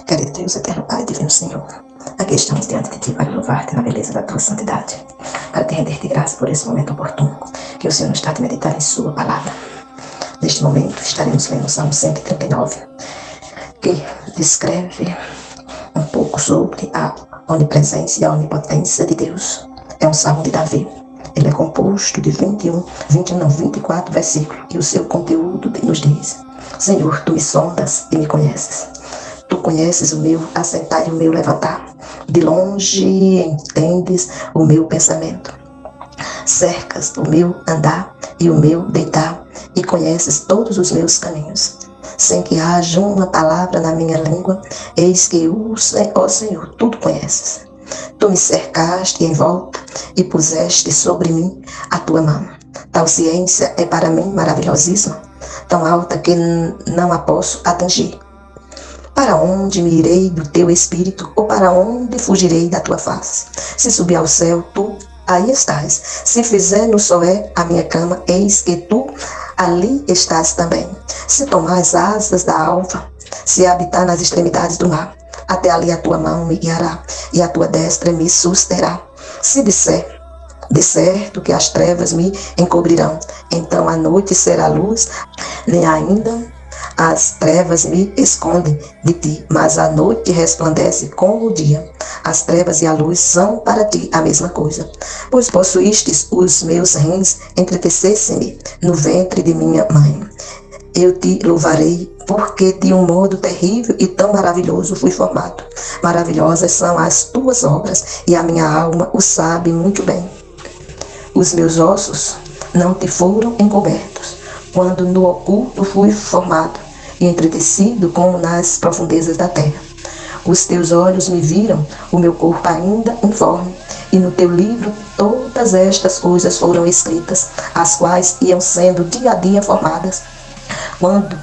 Querido Deus, eterno Pai, divino Senhor, aqui estamos diante de Ti para louvar-te na beleza da Tua santidade, para te render-te graça por esse momento oportuno, que o Senhor nos está a meditar em Sua palavra. Neste momento estaremos lendo o Salmo 139, que descreve um pouco sobre a onipresença e a onipotência de Deus. É um salmo de Davi. Ele é composto de 24 versículos, e o seu conteúdo nos diz: Senhor, Tu me sondas e me conheces. Tu conheces o meu assentar e o meu levantar. De longe entendes o meu pensamento. Cercas o meu andar e o meu deitar, e conheces todos os meus caminhos. Sem que haja uma palavra na minha língua, eis que ó Senhor, tudo conheces. Tu me cercaste em volta e puseste sobre mim a tua mão. Tal ciência é para mim maravilhosíssima, tão alta que não a posso atingir. Para onde me irei do teu espírito, ou para onde fugirei da tua face? Se subir ao céu, tu aí estás. Se fizer no soé a minha cama, eis que tu ali estás também. Se tomar as asas da alva, se habitar nas extremidades do mar, até ali a tua mão me guiará, e a tua destra me susterá. Se disser, de certo que as trevas me encobrirão, então a noite será luz, nem ainda as trevas me escondem de ti, mas a noite resplandece como o dia. As trevas e a luz são para ti a mesma coisa. Pois possuístes os meus rins, entretecesse-me no ventre de minha mãe. Eu te louvarei, porque de um modo terrível e tão maravilhoso fui formado. Maravilhosas são as tuas obras, e a minha alma o sabe muito bem. Os meus ossos não te foram encobertos, quando no oculto fui formado e entretecido como nas profundezas da terra. Os teus olhos me viram, o meu corpo ainda informe, e no teu livro todas estas coisas foram escritas, as quais iam sendo dia a dia formadas, quando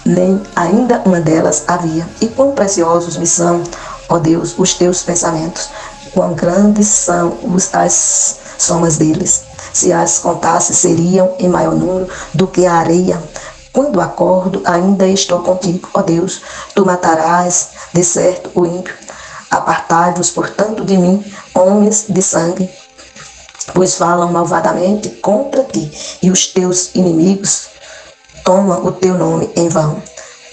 nem ainda uma delas havia. E quão preciosos me são, ó Deus, os teus pensamentos, quão grandes são as somas deles. Se as contasse, seriam em maior número do que a areia. Quando acordo, ainda estou contigo, ó Deus. Tu matarás, de certo, o ímpio. Apartai-vos, portanto, de mim, homens de sangue, pois falam malvadamente contra ti, e os teus inimigos tomam o teu nome em vão.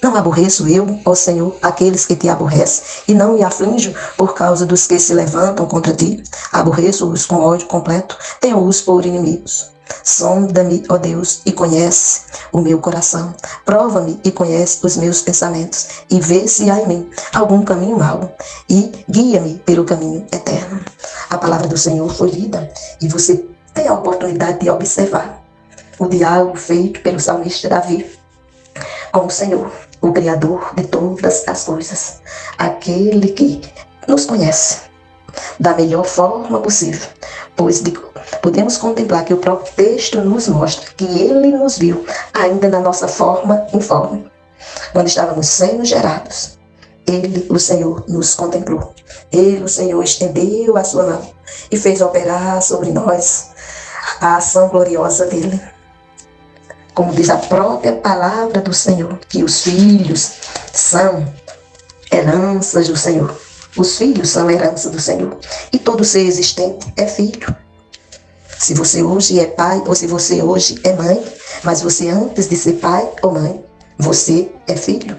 Não aborreço eu, ó Senhor, aqueles que te aborrecem, e não me aflijo por causa dos que se levantam contra ti. Aborreço-os com ódio completo, tenho-os por inimigos. Sonda-me, ó Deus, e conhece o meu coração. Prova-me e conhece os meus pensamentos, e vê se há em mim algum caminho mau, e guia-me pelo caminho eterno. A palavra do Senhor foi lida, e você tem a oportunidade de observar o diálogo feito pelo salmista Davi com o Senhor, o Criador de todas as coisas, aquele que nos conhece da melhor forma possível, pois podemos contemplar que o próprio texto nos mostra que Ele nos viu ainda na nossa forma informe. Quando estávamos sendo gerados, Ele, o Senhor, nos contemplou. Ele, o Senhor, estendeu a sua mão e fez operar sobre nós a ação gloriosa dEle. Como diz a própria palavra do Senhor, que os filhos são heranças do Senhor. Os filhos são herança do Senhor. E todo ser existente é filho. Se você hoje é pai, ou se você hoje é mãe, mas você antes de ser pai ou mãe, você é filho.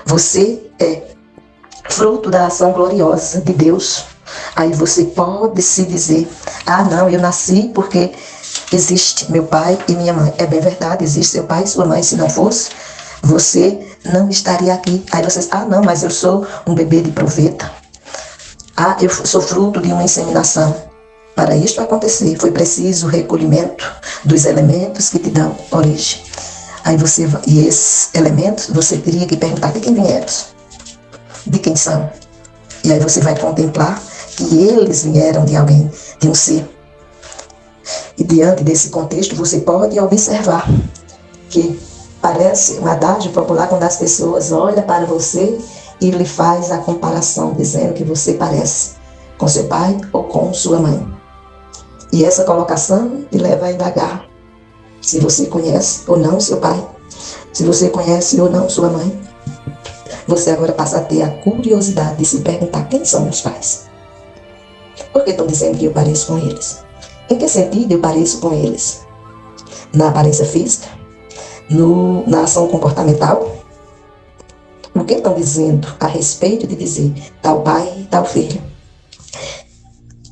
Você é fruto da ação gloriosa de Deus. Aí você pode se dizer: ah não, eu nasci porque existe meu pai e minha mãe. É bem verdade, existe seu pai e sua mãe. Se não fosse, você não estaria aqui. Aí você diz: ah não, mas eu sou um bebê de profeta. Ah, eu sou fruto de uma inseminação. Para isto acontecer, foi preciso o recolhimento dos elementos que te dão origem. Aí e esses elementos, você teria que perguntar: de quem vieram? De quem são? E aí você vai contemplar que eles vieram de alguém, de um ser. E diante desse contexto, você pode observar que parece um adágio popular quando as pessoas olham para você e lhe faz a comparação, dizendo que você parece com seu pai ou com sua mãe. E essa colocação te leva a indagar se você conhece ou não seu pai, se você conhece ou não sua mãe. você agora passa a ter a curiosidade de se perguntar quem são meus pais. Por que estão dizendo que eu pareço com eles? Em que sentido eu pareço com eles? Na aparência física? Na ação comportamental? O que estão dizendo a respeito de dizer tal pai, tal filho?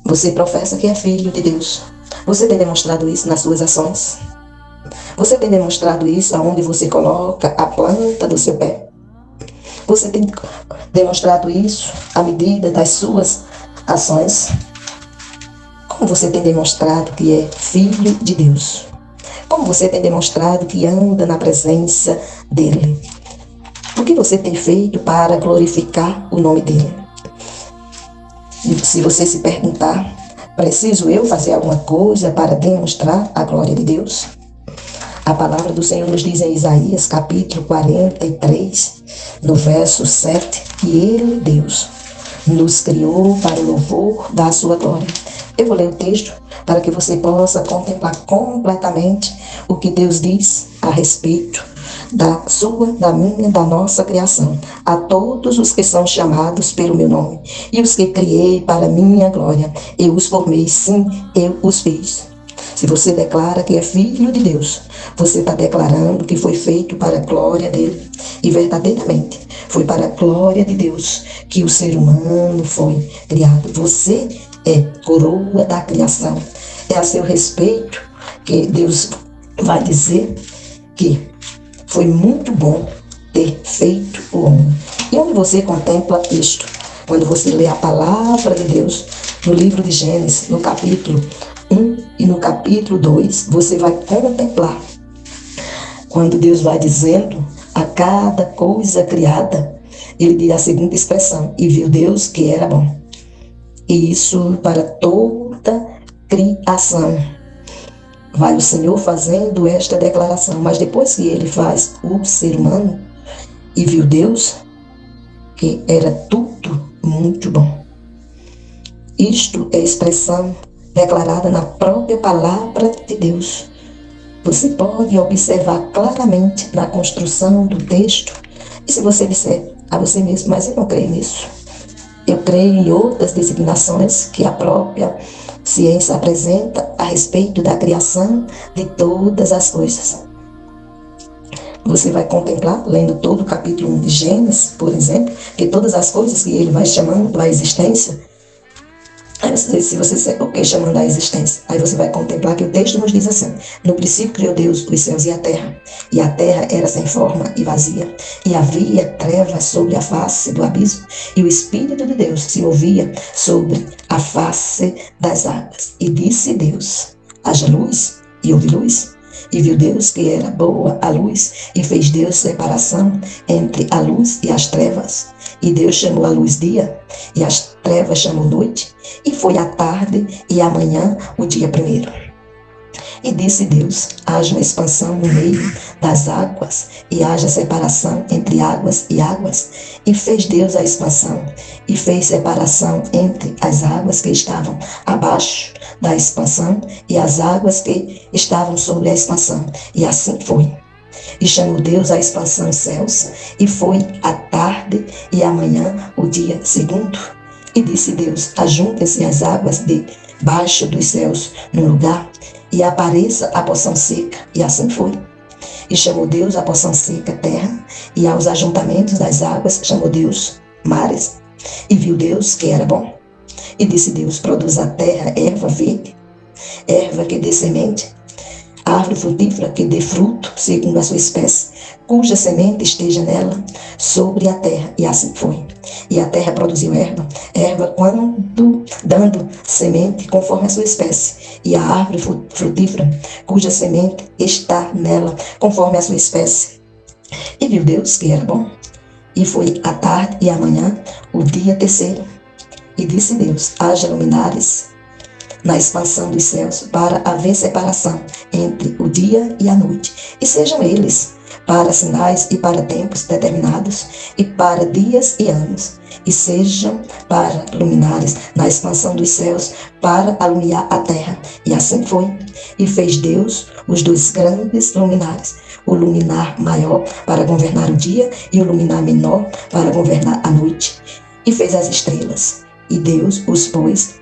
Você professa que é filho de Deus. Você tem demonstrado isso nas suas ações? Você tem demonstrado isso aonde você coloca a planta do seu pé? Você tem demonstrado isso à medida das suas ações? Como você tem demonstrado que é filho de Deus? Como você tem demonstrado que anda na presença dele? O que você tem feito para glorificar o nome dele? E se você se perguntar, preciso eu fazer alguma coisa para demonstrar a glória de Deus? A palavra do Senhor nos diz em Isaías, capítulo 43, no verso 7, que Ele, Deus, nos criou para o louvor da sua glória. Eu vou ler o texto para que você possa contemplar completamente o que Deus diz a respeito da sua, da minha, da nossa criação. A todos os que são chamados pelo meu nome, e os que criei para minha glória, eu os formei, sim, eu os fiz. Se você declara que é filho de Deus, você está declarando que foi feito para a glória dele. E verdadeiramente, foi para a glória de Deus que o ser humano foi criado. Você é coroa da criação. É a seu respeito que Deus vai dizer que foi muito bom ter feito o homem. E onde você contempla isto? Quando você lê a palavra de Deus no livro de Gênesis, no capítulo 1 e no capítulo 2, você vai contemplar quando Deus vai dizendo a cada coisa criada, ele diz a seguinte expressão: e viu Deus que era bom. E isso para toda criação. Vai o Senhor fazendo esta declaração, mas depois que ele faz o ser humano, e viu Deus que era tudo muito bom. Isto é expressão declarada na própria palavra de Deus. Você pode observar claramente na construção do texto. E se você disser a você mesmo, mas eu não creio nisso. Eu creio em outras designações que a própria ciência apresenta a respeito da criação de todas as coisas. Você vai contemplar, lendo todo o capítulo 1 de Gênesis, por exemplo, que todas as coisas que ele vai chamando à existência. Aí se você disser, o que chamando à existência? Aí você vai contemplar que o texto nos diz assim: no princípio criou Deus os céus e a terra era sem forma e vazia, e havia trevas sobre a face do abismo, e o Espírito de Deus se movia sobre a face das águas. E disse Deus: haja luz, e houve luz. E viu Deus que era boa a luz, e fez Deus separação entre a luz e as trevas. E Deus chamou a luz dia, e as trevas chamou noite, e foi a tarde e a manhã o dia primeiro. E disse Deus: haja expansão no meio das águas, e haja separação entre águas e águas. E fez Deus a expansão, e fez separação entre as águas que estavam abaixo da expansão e as águas que estavam sobre a expansão. E assim foi. E chamou Deus a expansão céus, e foi a tarde e a manhã o dia segundo. E disse Deus: ajuntem-se as águas debaixo dos céus num lugar, e apareça a porção seca. E assim foi. E chamou Deus a porção seca terra, e aos ajuntamentos das águas chamou Deus mares. E viu Deus que era bom. E disse Deus: produz a terra erva verde, erva que dê semente, árvore frutífera que dê fruto segundo a sua espécie, cuja semente esteja nela sobre a terra. E assim foi. E a terra produziu erva quando dando semente conforme a sua espécie, e a árvore frutífera cuja semente está nela conforme a sua espécie. E viu Deus que era bom. E foi a tarde e a manhã o dia terceiro. E disse Deus: haja luminares na expansão dos céus, para haver separação entre o dia e a noite, e sejam eles para sinais e para tempos determinados, e para dias e anos, e sejam para luminares na expansão dos céus, para alumiar a terra. E assim foi. E fez Deus os dois grandes luminares, o luminar maior para governar o dia e o luminar menor para governar a noite. E fez as estrelas. E Deus os pôs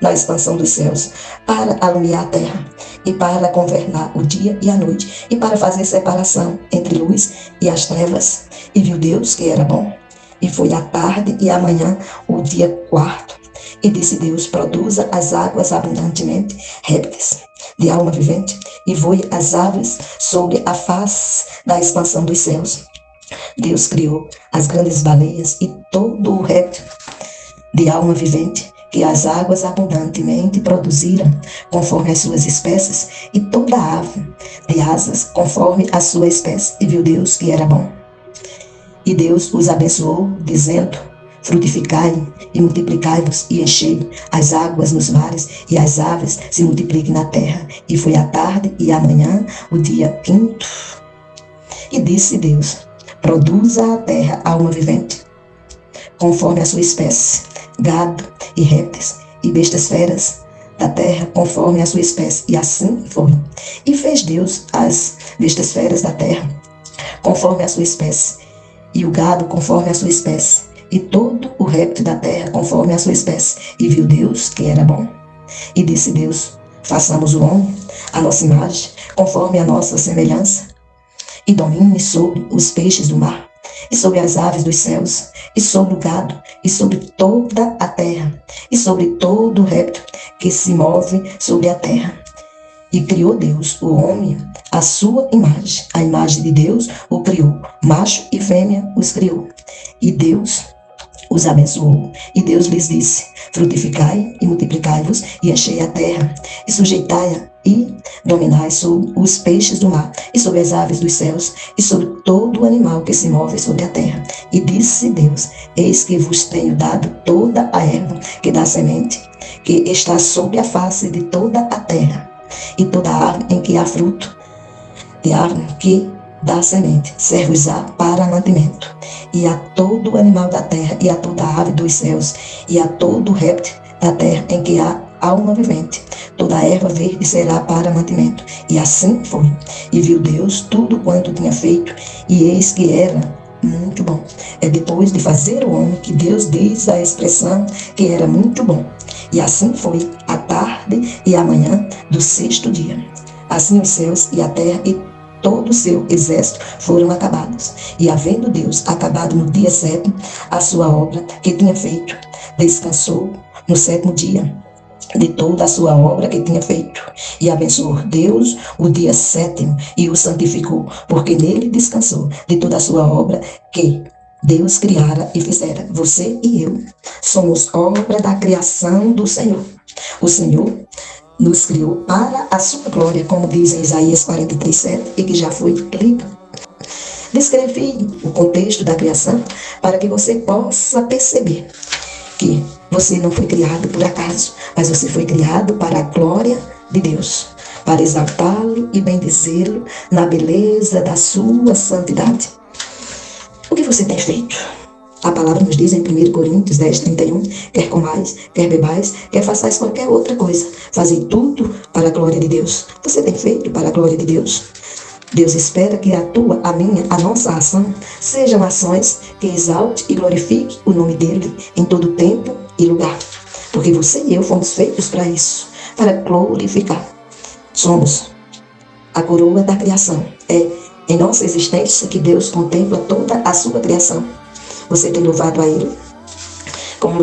na expansão dos céus, para alumiar a terra, e para governar o dia e a noite, e para fazer separação entre luz e as trevas. E viu Deus que era bom. E foi a tarde e a manhã o dia quarto. E disse Deus: produza as águas abundantemente répteis de alma vivente, e voe as aves sobre a face da expansão dos céus. Deus criou as grandes baleias e todo o réptil de alma vivente que as águas abundantemente produziram, conforme as suas espécies, e toda ave de asas, conforme a sua espécie. E viu Deus que era bom. E Deus os abençoou, dizendo: frutificai e multiplicai-vos, e enchei as águas nos mares, e as aves se multipliquem na terra. E foi a tarde e a manhã o dia quinto. E disse Deus: produza a terra alma vivente, conforme a sua espécie, gado e répteis, e bestas feras da terra, conforme a sua espécie. E assim foi. E fez Deus as bestas feras da terra, conforme a sua espécie, e o gado conforme a sua espécie, e todo o réptil da terra conforme a sua espécie. E viu Deus que era bom. E disse Deus: façamos o homem à nossa imagem, conforme a nossa semelhança, e domine sobre os peixes do mar, e sobre as aves dos céus, e sobre o gado, e sobre toda a terra, e sobre todo o réptil que se move sobre a terra. E criou Deus o homem à sua imagem. A imagem de Deus o criou, macho e fêmea os criou. E Deus os abençoou. E Deus lhes disse: frutificai e multiplicai-vos, e enchei a terra, e sujeitai-a, e dominai sobre os peixes do mar, e sobre as aves dos céus, e sobre todo o animal que se move sobre a terra. E disse Deus: eis que vos tenho dado toda a erva que dá semente, que está sobre a face de toda a terra, e toda árvore em que há fruto de árvore que dá semente, serve-vos-á para mantimento. E a todo animal da terra, e a toda ave dos céus, e a todo réptil da terra em que há alma vivente, toda a erva verde será para mantimento. E assim foi. E viu Deus tudo quanto tinha feito, e eis que era muito bom. É depois de fazer o homem que Deus diz a expressão que era muito bom. E assim foi a tarde e a manhã do sexto dia. Assim os céus e a terra e todo o seu exército foram acabados. E havendo Deus acabado no dia sétimo a sua obra que tinha feito, descansou no sétimo dia de toda a sua obra que tinha feito. E abençoou Deus o dia sétimo e o santificou, porque nele descansou de toda a sua obra que Deus criara e fizera. Você e eu somos obra da criação do Senhor. O Senhor nos criou para a sua glória, como diz em Isaías 43:7, e que já foi lido. Descrevi o contexto da criação para que você possa perceber que você não foi criado por acaso, mas você foi criado para a glória de Deus, para exaltá-lo e bendizê-lo na beleza da sua santidade. O que você tem feito? A palavra nos diz em 1 Coríntios 10:31, quer comais, quer bebais, quer façais qualquer outra coisa, fazei tudo para a glória de Deus. Você tem feito para a glória de Deus? Deus espera que a tua, a minha, a nossa ação sejam ações que exalte e glorifique o nome dele em todo tempo e lugar. Porque você e eu fomos feitos para isso, para glorificar. Somos a coroa da criação. É em nossa existência que Deus contempla toda a sua criação. Você tem louvado a Ele? Como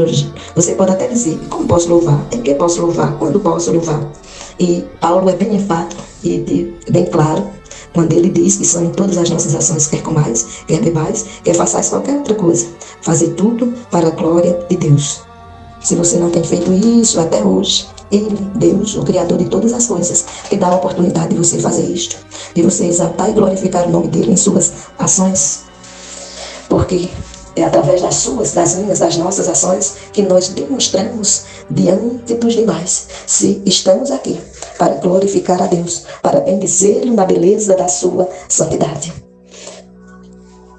você pode até dizer: como posso louvar? É que posso louvar? Quando posso louvar? E Paulo é bem enfático e bem claro quando ele diz que são em todas as nossas ações, quer comais, quer bebais, quer façais qualquer outra coisa, fazer tudo para a glória de Deus. Se você não tem feito isso até hoje, Ele, Deus, o Criador de todas as coisas, te dá a oportunidade de você fazer isto, de você exaltar e glorificar o nome dele em suas ações, porque é através das suas, das minhas, das nossas ações que nós demonstramos diante dos demais se estamos aqui para glorificar a Deus, para bendizê-lo na beleza da sua santidade.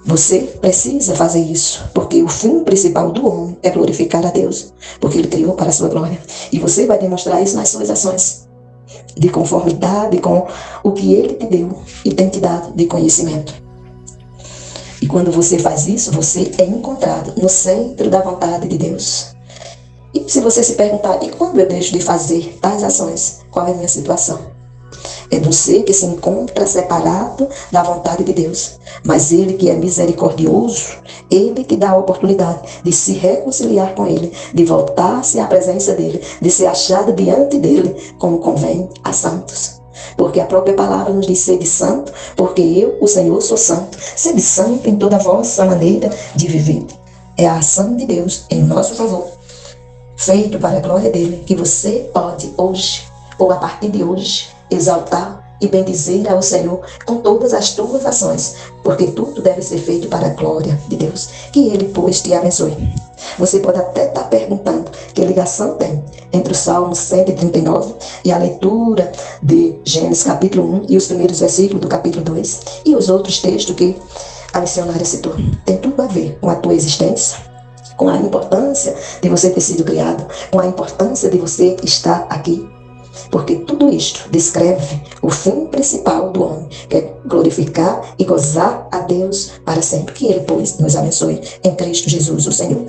Você precisa fazer isso, porque o fim principal do homem é glorificar a Deus, porque ele criou para a sua glória. E você vai demonstrar isso nas suas ações, de conformidade com o que ele te deu e tem te dado de conhecimento. E quando você faz isso, você é encontrado no centro da vontade de Deus. E se você se perguntar, e quando eu deixo de fazer tais ações, qual é a minha situação? É do ser que se encontra separado da vontade de Deus. Mas ele que é misericordioso, ele que dá a oportunidade de se reconciliar com ele, de voltar-se à presença dele, de ser achado diante dele, como convém a santos. Porque a própria palavra nos diz: sede santo, porque eu, o Senhor, sou santo. Sede santo em toda a vossa maneira de viver. É a ação de Deus em nosso favor, feito para a glória dele, que você pode hoje, ou a partir de hoje, exaltar e bendizer ao Senhor com todas as tuas ações, porque tudo deve ser feito para a glória de Deus. Que ele, pois, te abençoe. Você pode até estar perguntando que ligação tem entre o Salmo 139 e a leitura de Gênesis capítulo 1 e os primeiros versículos do capítulo 2 e os outros textos que a missionária citou. Tem tudo a ver com a tua existência, com a importância de você ter sido criado, com a importância de você estar aqui. Porque tudo isto descreve o fim principal do homem, que é glorificar e gozar a Deus para sempre. Que ele, pois, nos abençoe em Cristo Jesus, o Senhor.